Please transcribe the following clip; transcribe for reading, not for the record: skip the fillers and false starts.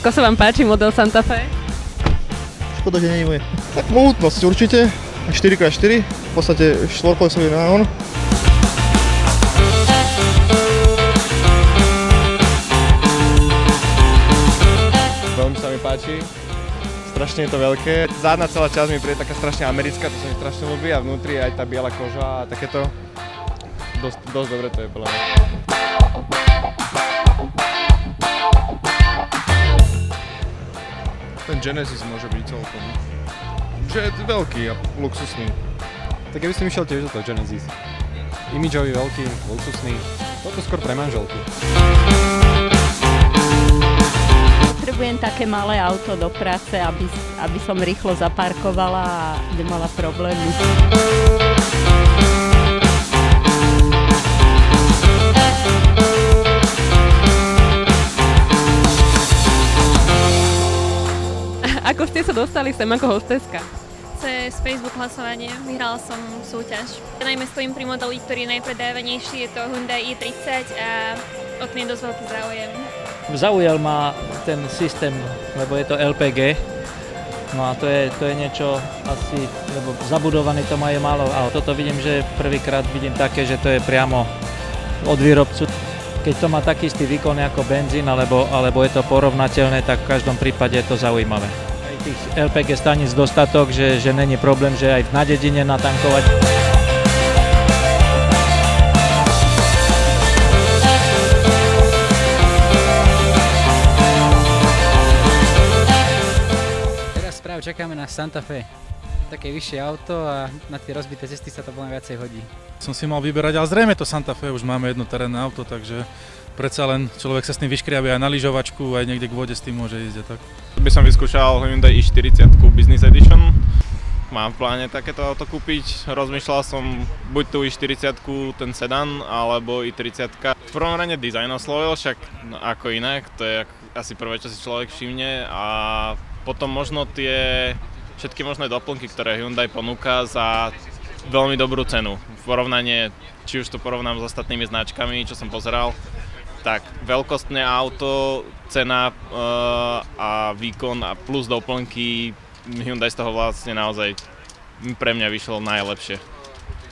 Ako sa vám páči model Santa Fe? Škoda, že nie je moje. Tak mohutnosť určite, 4x4, v podstate štvorkolesový náhon. Veľmi sa mi páči, strašne je to veľké. Zadná celá časť mi príde taká strašne americká, to sa mi strašne ľúbi a vnútri aj tá biela koža a takéto. Dosť dobre to je podľa mňa. Ten Genesis môže byť celkom. Že je veľký a luxusný. Tak ja by som išiel tiež do toho Genesis. Imidžový, veľký, luxusný. Toto skôr pre manželku. Potrebujem také malé auto do práce, aby som rýchlo zaparkovala a nemala problémy. Ako ste sa dostali sem ako hosteska? Cez Facebook hlasovanie vyhrala som súťaž. Najmä stojím pri modeli, ktorý je najpredávanejší, je to Hyundai i30 a o ten je dosť veľký záujem. Zaujal ma ten systém, lebo je to LPG. No a to je niečo asi, lebo zabudovaný to má je málo. A toto vidím, že prvýkrát vidím také, že to je priamo od výrobcu. Keď to má taký istý výkon ako benzín, alebo je to porovnateľné, tak v každom prípade je to zaujímavé. Aj tých LPG staníc dostatok, že není problém, že aj na dedine natankovať. Teraz práve čakáme na Santa Fe. Také vyššie auto a na tie rozbité cesty sa to veľmi viacej hodí. Som si mal vyberať, ale zrejme to Santa Fe, už máme jedno terénne auto, takže predsa len človek sa s tým vyškriabie aj na lyžovačku, aj niekde k vode s tým môže ísť a tak. By som vyskúšal Hyundai i40 Business Edition. Mám v pláne takéto auto kúpiť, rozmýšľal som buď tú i40, ten sedan, alebo i30. V prvom rade dizajn oslovil, však ako inak, to je asi prvé, čo si človek všimne a potom možno tie všetky možné doplnky, ktoré Hyundai ponúka za veľmi dobrú cenu. V porovnanie, či už to porovnám s ostatnými značkami, čo som pozeral, tak veľkostné auto, cena a výkon a plus doplnky, Hyundai z toho vlastne naozaj pre mňa vyšlo najlepšie.